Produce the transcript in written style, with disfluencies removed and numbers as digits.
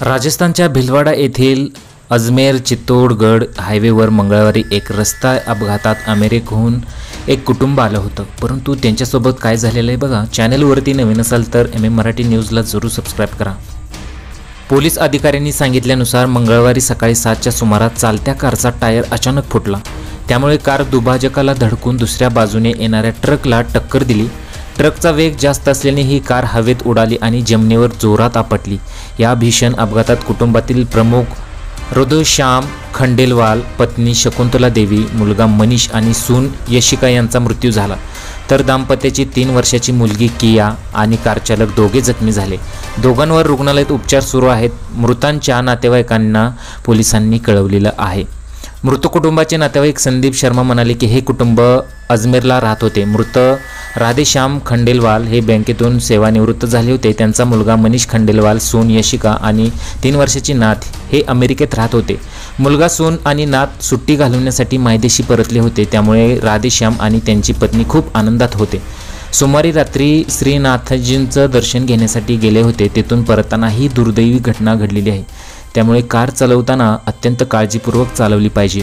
राजस्थानच्या भिलवाडा येथील अजमेर चित्तोडगड हायवेवर मंगळवारी एक रस्ता अपघातात अमेरिकेहून एक कुटुंब आलं होतं। परंतु त्यांच्यासोबत काय झालेलं आहे बघा। चॅनलवरती नवीन असाल तर MM मराठी न्यूजला जरूर सबस्क्राइब करा। पोलीस अधिकाऱ्यांनी सांगितल्यानुसार मंगळवारी सकाळी 7च्या सुमारास चालत्या कारचा टायर अचानक फुटला। त्यामुळे कार दुभाजकाला धडकून दुसऱ्या बाजूने येणाऱ्या ट्रकला टक्कर दिली। ट्रकचा वेग जास्त असल्याने ही कार हवेत उडाली आणि जमिनीवर जोरात आपटली। या भीषण अपघातात कुटुंबातील प्रमुख राधेश्याम खंडेलवाल, पत्नी शकुंतला देवी, मुलगा मनीष आणि सून यशिका यांचा मृत्यू झाला। तर दाम्पत्याची 3 वर्षाची मुलगी किया आणि कारचालक दोघे जखमी झाले। दोघांवर रुग्णालयात उपचार सुरू आहेत। मृतांच्या नातेवाईकांना पोलिसांनी कळवलेलं आहे। मृत कुटुंबाचे नातेवाईक संदीप शर्मा म्हणाले की हे कुटुंब अजमेरला राहत होते। मृत राधेश्याम खंडेलवाल हे बँकेतून सेवानिवृत्त झाले होते। त्यांचा मुलगा मनीष खंडेलवाल, सून यशिका आणि 3 वर्षाची नात हे अमेरिकेत राहत होते। मुलगा, सून आणि नात सुट्टी घालवण्यासाठी मायदेशी परतले होते। त्यामुळे राधेश्याम आणि त्यांची पत्नी खूप आनंदात होते। सोमवारी रात्री श्रीनाथजींचं दर्शन घेण्यासाठी गेले होते। तेथून परतताना ही दुर्दैवी घटना घडलेली आहे। त्यामुळे कार चालवताना अत्यंत काळजीपूर्वक चालवली पाहिजे।